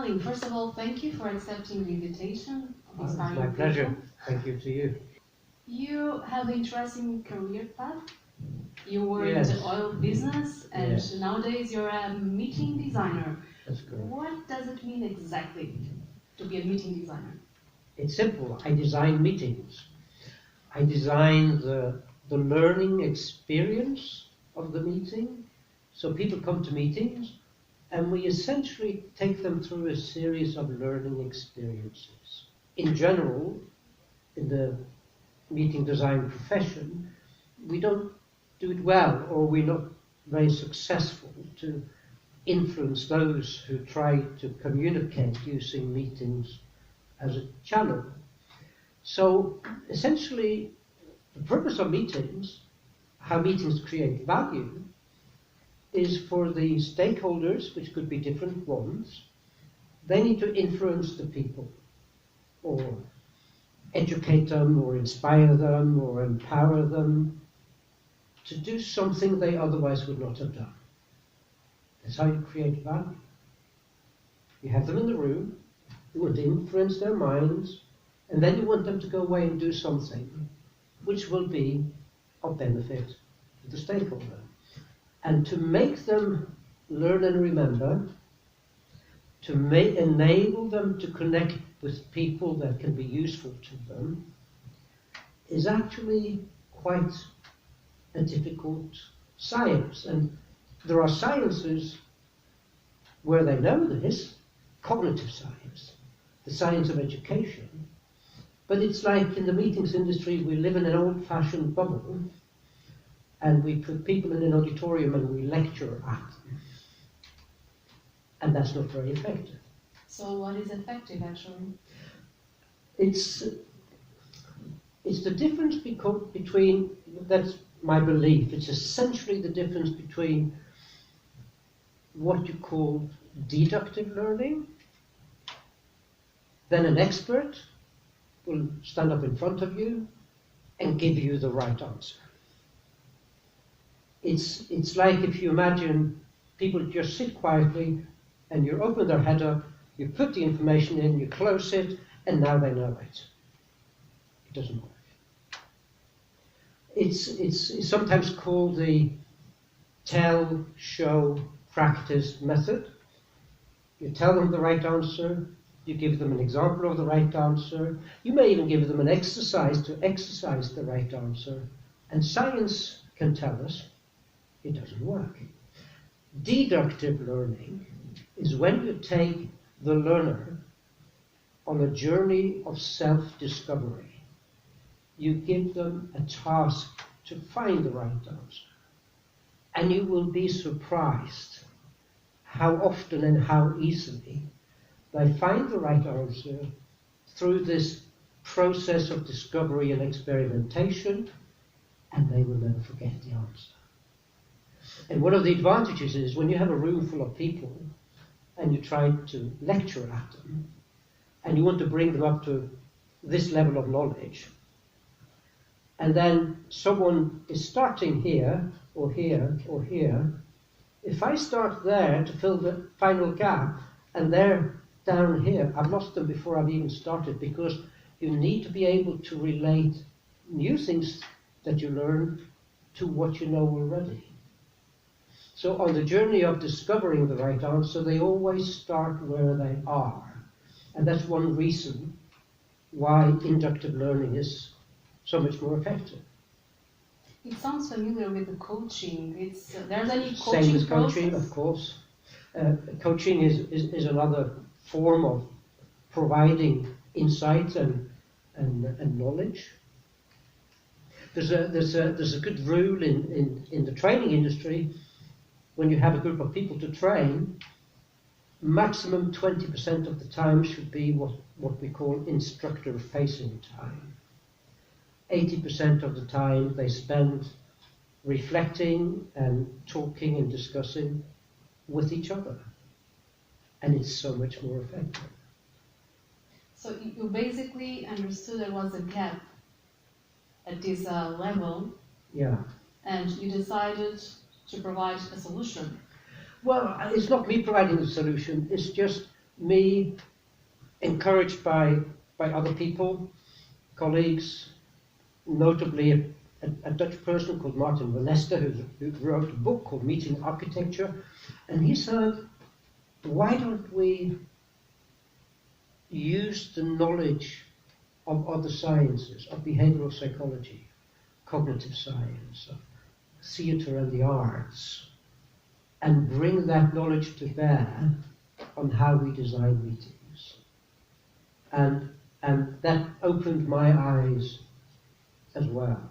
Elling, first of all, thank you for accepting the invitation of It's Inspiring my pleasure. People. Thank you to you. You have an interesting career path. You were Yes. in the oil business, and Yes. nowadays you're a meeting designer. That's correct. What does it mean exactly to be a meeting designer? It's simple. I design meetings. I design the learning experience of the meeting. So people come to meetings, and we essentially take them through a series of learning experiences. In general, in the meeting design profession, we don't do it well, or we're not very successful to influence those who try to communicate using meetings as a channel. So essentially, the purpose of meetings, how meetings create value, is for the stakeholders, which could be different ones. They need to influence the people, or educate them, or inspire them, or empower them to do something they otherwise would not have done. That's how you create value. You have them in the room, you want to influence their minds, and then you want them to go away and do something which will be of benefit to the stakeholder. And to make them learn and remember, to enable them to connect with people that can be useful to them, is actually quite a difficult science. And there are sciences where they know this, cognitive science, the science of education. But it's like in the meetings industry, we live in an old-fashioned bubble, and we put people in an auditorium and we lecture at them. And that's not very effective. So what is effective, actually? It's the difference between, that's my belief, it's essentially the difference between what you call deductive learning. Then an expert will stand up in front of you and give you the right answer. It's like if you imagine people just sit quietly and you open their head up, you put the information in, you close it, and now they know it. It doesn't work. It's sometimes called the tell, show, practice method. You tell them the right answer, you give them an example of the right answer, you may even give them an exercise to exercise the right answer, and science can tell us it doesn't work. Deductive learning is when you take the learner on a journey of self-discovery. You give them a task to find the right answer. And you will be surprised how often and how easily they find the right answer through this process of discovery and experimentation, and they will never forget the answer. And one of the advantages is when you have a room full of people and you try to lecture at them, and you want to bring them up to this level of knowledge, and then someone is starting here, or here, or here, if I start there to fill the final gap, and they're down here, I've lost them before I've even started, because you need to be able to relate new things that you learn to what you know already. So on the journey of discovering the right answer, they always start where they are. And that's one reason why inductive learning is so much more effective. It sounds familiar with the coaching. There's any coaching Same as process? coaching, of course. Coaching is another form of providing insight and knowledge. There's a good rule in the training industry. When you have a group of people to train, maximum 20% of the time should be what we call instructor-facing time. 80% of the time they spend reflecting and talking and discussing with each other. And it's so much more effective. So you basically understood there was a gap at this level. Yeah. And you decided to provide a solution. Well, it's not me providing the solution, it's just me, encouraged by other people, colleagues, notably a Dutch person called Martin van Nester, who wrote a book called Meeting Architecture, and he said, why don't we use the knowledge of other sciences, of behavioral psychology, cognitive science, of theatre and the arts, and bring that knowledge to bear on how we design meetings. And that opened my eyes as well.